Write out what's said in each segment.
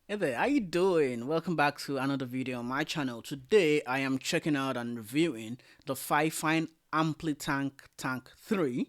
Hey there, how you doing? Welcome back to another video on my channel. Today I am checking out and reviewing the Fifine Tank 3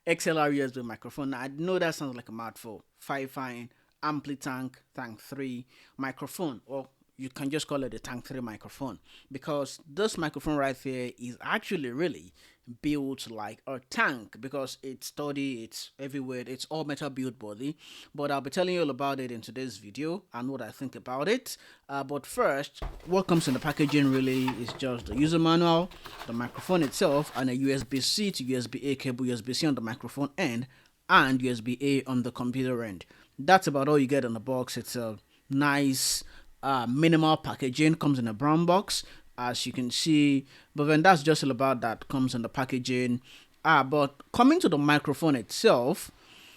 XLR USB microphone. Now, I know that sounds like a mouthful. Fifine Tank 3 microphone, or you can just call it the Tank 3 microphone, because this microphone right here is actually really built like a tank because it's sturdy, it's heavyweight, it's all metal built body. But I'll be telling you all about it in today's video and what I think about it. But first, what comes in the packaging really is just the user manual, the microphone itself, and a USB-C to USB-A cable, USB-C on the microphone end, and USB-A on the computer end. That's about all you get in the box. It's a nice minimal packaging, comes in a brown box as you can see, but then that's just all about that comes in the packaging. But coming to the microphone itself,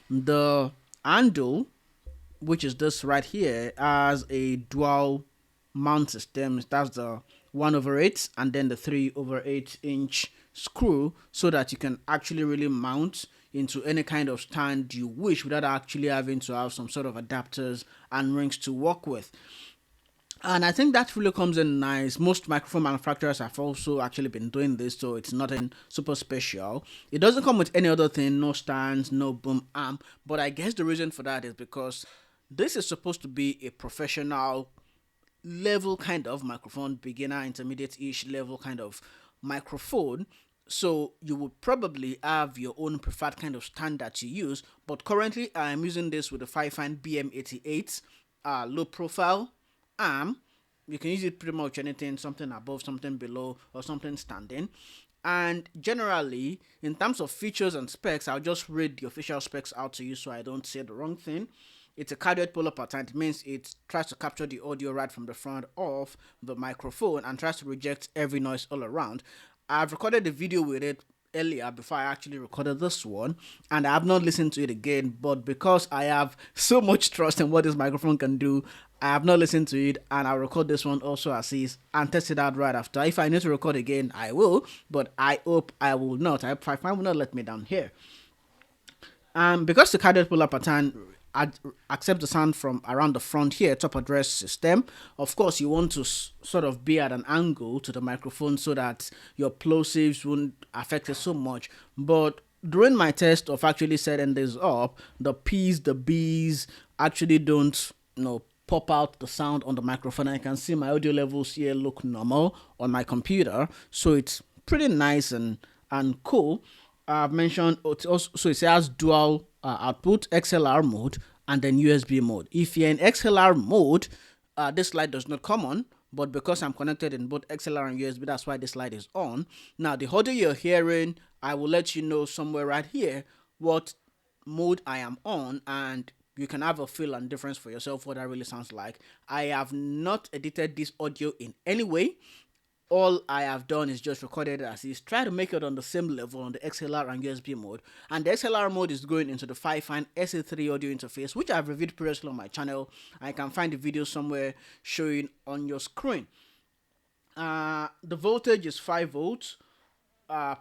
the handle, which is this right here, has a dual mount system. That's the 1/8 and then the 3/8 inch screw, so that you can actually really mount into any kind of stand you wish without actually having to have some sort of adapters and rings to work with. And I think that really comes in nice. Most microphone manufacturers have also actually been doing this, so it's nothing super special. It doesn't come with any other thing, no stands, no boom arm. But I guess the reason for that is because this is supposed to be a professional level kind of microphone, beginner, intermediate ish level kind of microphone. So you would probably have your own preferred kind of stand that you use. But currently, I am using this with the Fifine BM88 low profile arm. You can use it pretty much anything, something above, something below, or something standing. And generally, in terms of features and specs, I'll just read the official specs out to you so I don't say the wrong thing. It's a cardioid polar pattern. It means it tries to capture the audio right from the front of the microphone and tries to reject every noise all around. I've recorded the video with it earlier before I actually recorded this one, and I have not listened to it again. But because I have so much trust in what this microphone can do, I have not listened to it, and I'll record this one also as is and test it out right after. If I need to record again, I will, but I hope I will not. I will not let me down here. Because the cardioid polar pattern accepts the sound from around the front here, top address system, of course, you want to sort of be at an angle to the microphone so that your plosives won't affect it so much. But during my test of actually setting this up, the P's, the B's actually don't, pop out the sound on the microphone. I can see my audio levels here look normal on my computer, so it's pretty nice and cool. I've mentioned it's also, so it has dual output, XLR mode, and then USB mode. If you're in XLR mode, this light does not come on, but because I'm connected in both XLR and USB, that's why this light is on. Now, the audio you're hearing, I will let you know somewhere right here what mode I am on, and you can have a feel and difference for yourself what that really sounds like. I have not edited this audio in any way. All I have done is just recorded it as is, try to make it on the same level on the XLR and USB mode. And the XLR mode is going into the Fifine SA3 audio interface, which I've reviewed previously on my channel. I can find the video somewhere showing on your screen. The voltage is 5 volts,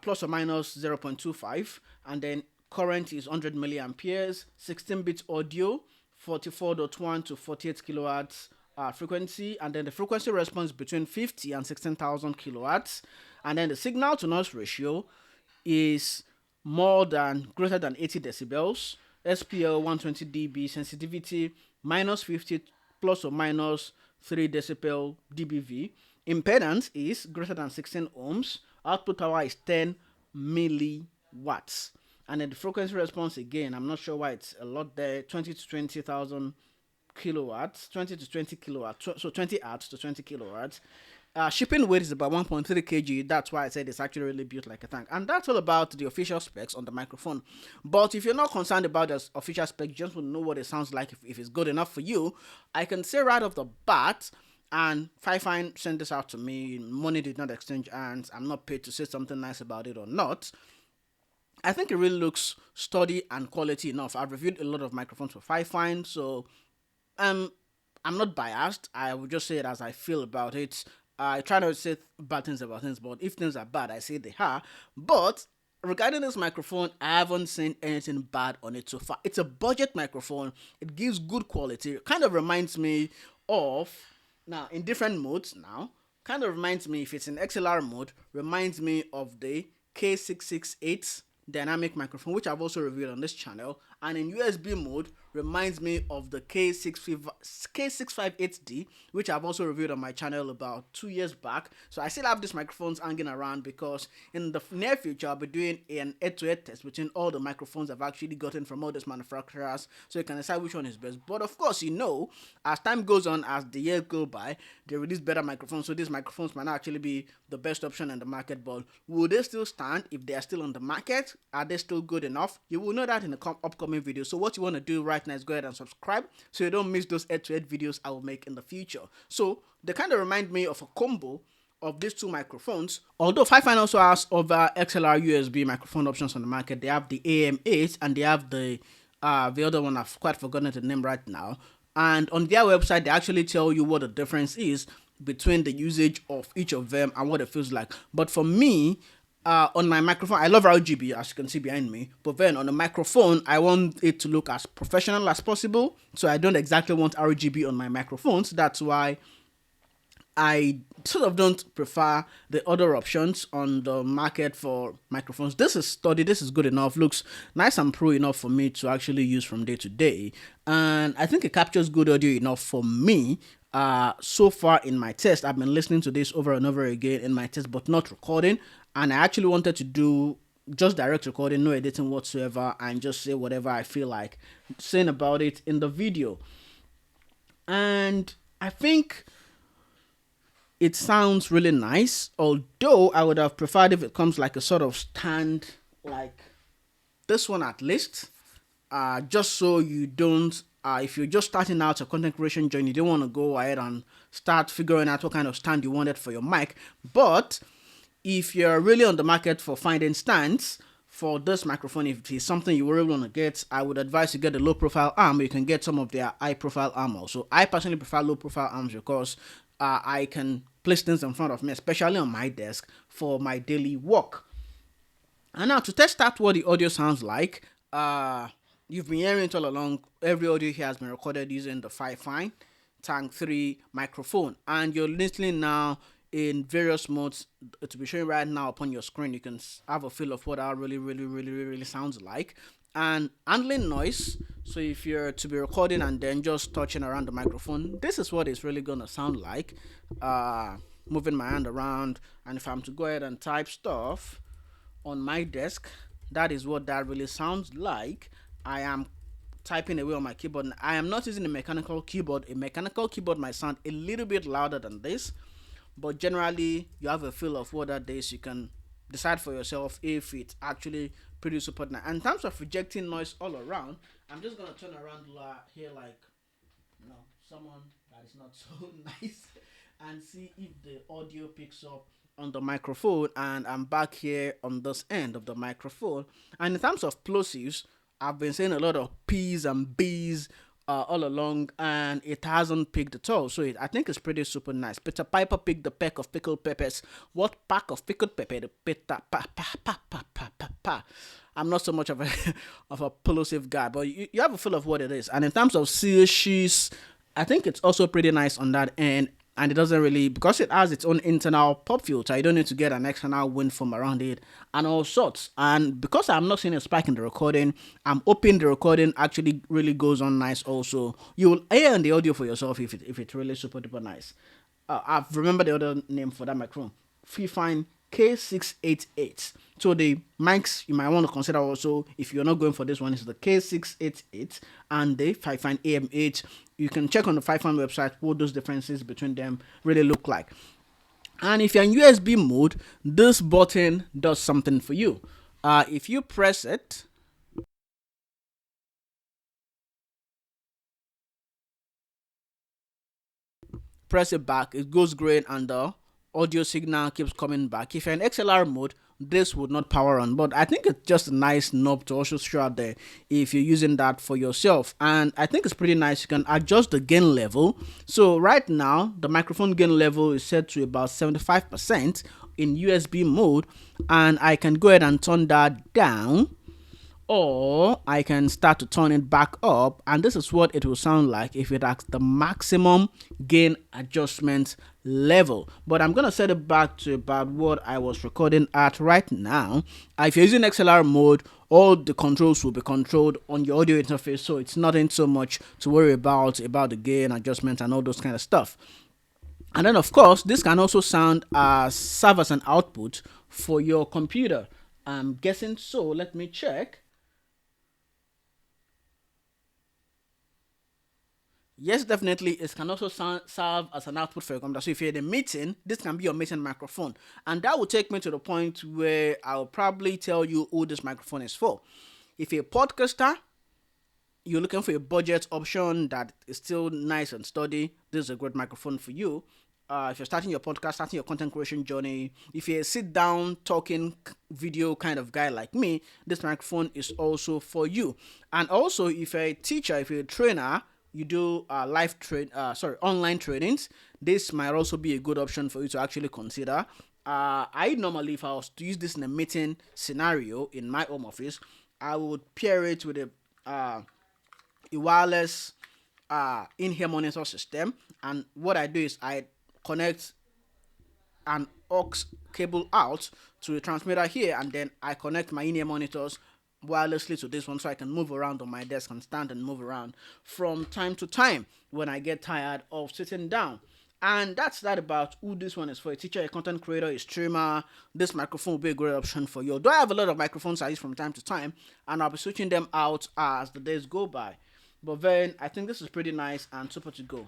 plus or minus 0.25, and then current is 100 milliamperes, 16-bit audio, 44.1 to 48 kilohertz frequency, and then the frequency response between 50 and 16,000 kilohertz, and then the signal to noise ratio is greater than 80 decibels, SPL 120 dB, sensitivity minus 50 plus or minus 3 decibel dBV, impedance is greater than 16 ohms, output power is 10 milliwatts. And then the frequency response, again, I'm not sure why it's a lot there, 20 to 20,000 kilowatts, 20 to 20 kilowatts, so 20 hertz to 20 kilowatts. Shipping weight is about 1.3 kg. That's why I said it's actually really built like a tank. And that's all about the official specs on the microphone. But if you're not concerned about the official specs, you just want to know what it sounds like, if it's good enough for you, I can say right off the bat, and Fifine sent this out to me. Money did not exchange hands. I'm not paid to say something nice about it or not. I think it really looks sturdy and quality enough. I've reviewed a lot of microphones for Fifine, so I'm not biased. I will just say it as I feel about it. I try not to say bad things about things, but if things are bad, I say they are. But regarding this microphone, I haven't seen anything bad on it so far. It's a budget microphone. It gives good quality. It kind of reminds me of, now in different modes now. Kind of reminds me, if it's in XLR mode, reminds me of the K668 dynamic microphone, which I've also reviewed on this channel, and in USB mode reminds me of the K658D, which I've also reviewed on my channel about 2 years back. So I still have these microphones hanging around because in the near future I'll be doing an head-to-head test between all the microphones I've actually gotten from all these manufacturers, so you can decide which one is best. But of course, as time goes on, as the years go by, they release better microphones, so these microphones might not actually be the best option in the market. But will they still stand if they are still on the market? Are they still good enough? You will know that in the upcoming video. So what you want to do right now is go ahead and subscribe so you don't miss those head-to-head videos I will make in the future. So they kind of remind me of a combo of these two microphones. Although Fifine also has other XLR USB microphone options on the market. They have the AM8 and they have the other one I've quite forgotten the name right now. And on their website, they actually tell you what the difference is between the usage of each of them and what it feels like. But for me, on my microphone, I love RGB, as you can see behind me. But then on the microphone, I want it to look as professional as possible. So I don't exactly want RGB on my microphones. That's why I sort of don't prefer the other options on the market for microphones. This is sturdy, this is good enough, looks nice and pro enough for me to actually use from day to day. And I think it captures good audio enough for me. So far in my test, I've been listening to this over and over again in my test, but not recording. And I actually wanted to do just direct recording, no editing whatsoever, and just say whatever I feel like saying about it in the video. And I think it sounds really nice, although I would have preferred if it comes like a sort of stand like this one at least, just so you don't, if you're just starting out a content creation journey, you don't want to go ahead and start figuring out what kind of stand you wanted for your mic. But if you're really on the market for finding stands for this microphone, if it is something you really want to get, I would advise you get a low profile arm. You can get some of their high profile arm also. I personally prefer low profile arms because I can place things in front of me, especially on my desk, for my daily work. And now to test out what the audio sounds like, you've been hearing it all along. Every audio here has been recorded using the Fifine Tank 3 microphone, and you're listening now in various modes. To be showing right now upon your screen, you can have a feel of what that really sounds like. And handling noise, so if you're to be recording and then just touching around the microphone, this is what it's really gonna sound like. Moving my hand around, and if I'm to go ahead and type stuff on my desk, that is what that really sounds like. I am typing away on my keyboard, and I am not using a mechanical keyboard. A mechanical keyboard might sound a little bit louder than this, but generally you have a feel of what that is. You can decide for yourself if it's actually pretty super nice. And in terms of rejecting noise all around, I'm just gonna turn around here like, someone that is not so nice, and see if the audio picks up on the microphone. And I'm back here on this end of the microphone. And in terms of plosives, I've been saying a lot of P's and B's all along, and it hasn't picked at all. So I think it's pretty super nice. Peter Piper picked the peck of pickled peppers. What pack of pickled pepper? The Peter pa. I'm not so much of a of a plosive guy, but you have a feel of what it is. And in terms of seal she's, I think it's also pretty nice on that end. And it doesn't really, because it has its own internal pop filter, you don't need to get an external wind from around it and all sorts. And because I'm not seeing a spike in the recording, I'm hoping the recording actually really goes on nice also. You will hear in the audio for yourself if it's really super duper nice. I've remembered the other name for that microphone. Fifine K688. So the mics you might want to consider also, if you're not going for this one, is the K688 and the Fifine AM8. You can check on the Fifine website what those differences between them really look like. And if you're in USB mode, this button does something for you. If you press it, press it back, it goes green and the audio signal keeps coming back. If you're in XLR mode, this would not power on, but I think it's just a nice knob to also show out there if you're using that for yourself. And I think it's pretty nice. You can adjust the gain level. So right now the microphone gain level is set to about 75% in USB mode, and I can go ahead and turn that down, or I can start to turn it back up, and this is what it will sound like if it acts the maximum gain adjustment level. But I'm gonna set it back to about what I was recording at right now. If you're using XLR mode, all the controls will be controlled on your audio interface, so it's nothing so much to worry about the gain adjustment and all those kind of stuff. And then of course this can also serve as an output for your computer. I'm guessing so. Let me check. Yes, definitely. It can also serve as an output for your computer. So if you're in a meeting, this can be your meeting microphone. And that will take me to the point where I'll probably tell you who this microphone is for. If you're a podcaster, you're looking for a budget option that is still nice and sturdy, this is a great microphone for you. If you're starting your podcast, starting your content creation journey, if you're a sit down talking video kind of guy like me, this microphone is also for you. And also, if you're a teacher, if you're a trainer, you do online trainings, this might also be a good option for you to actually consider. I normally, if I was to use this in a meeting scenario in my home office, I would pair it with a wireless in-ear monitor system, and what I do is I connect an aux cable out to a transmitter here, and then I connect my in-ear monitors wirelessly to this one, so I can move around on my desk and stand and move around from time to time when I get tired of sitting down. And that's that about who this one is for. A teacher, a content creator, a streamer, this microphone will be a great option for you. Though I have a lot of microphones I use from time to time, and I'll be switching them out as the days go by. But then I think this is pretty nice and super to go.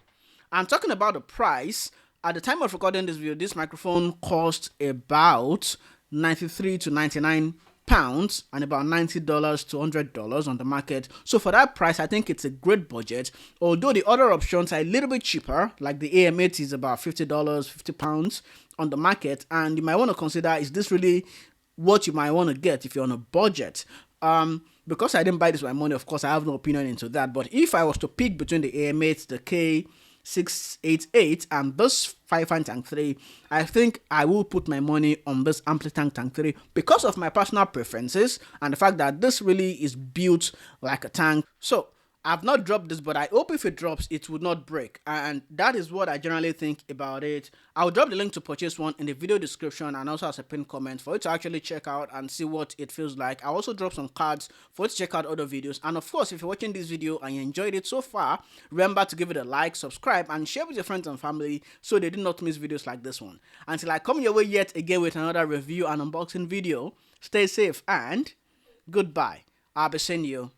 I'm talking about the price. At the time of recording this video, this microphone cost about 93 to 99 pounds and about $90 to $100 on the market. So for that price, I think it's a great budget. Although the other options are a little bit cheaper, like the AM8 is about $50, 50 pounds on the market, and you might want to consider, is this really what you might want to get if you're on a budget? Because I didn't buy this with my money, of course I have no opinion into that. But if I was to pick between the AM8, the K688, and this Fifine Tank 3, I think I will put my money on this Amplitank Tank 3 because of my personal preferences and the fact that this really is built like a tank. So I've not dropped this, but I hope if it drops, it would not break. And that is what I generally think about it. I'll drop the link to purchase one in the video description and also as a pinned comment for you to actually check out and see what it feels like. I'll also drop some cards for you to check out other videos. And of course, if you're watching this video and you enjoyed it so far, remember to give it a like, subscribe, and share with your friends and family so they do not miss videos like this one. Until I come your way yet again with another review and unboxing video, stay safe and goodbye. I'll be seeing you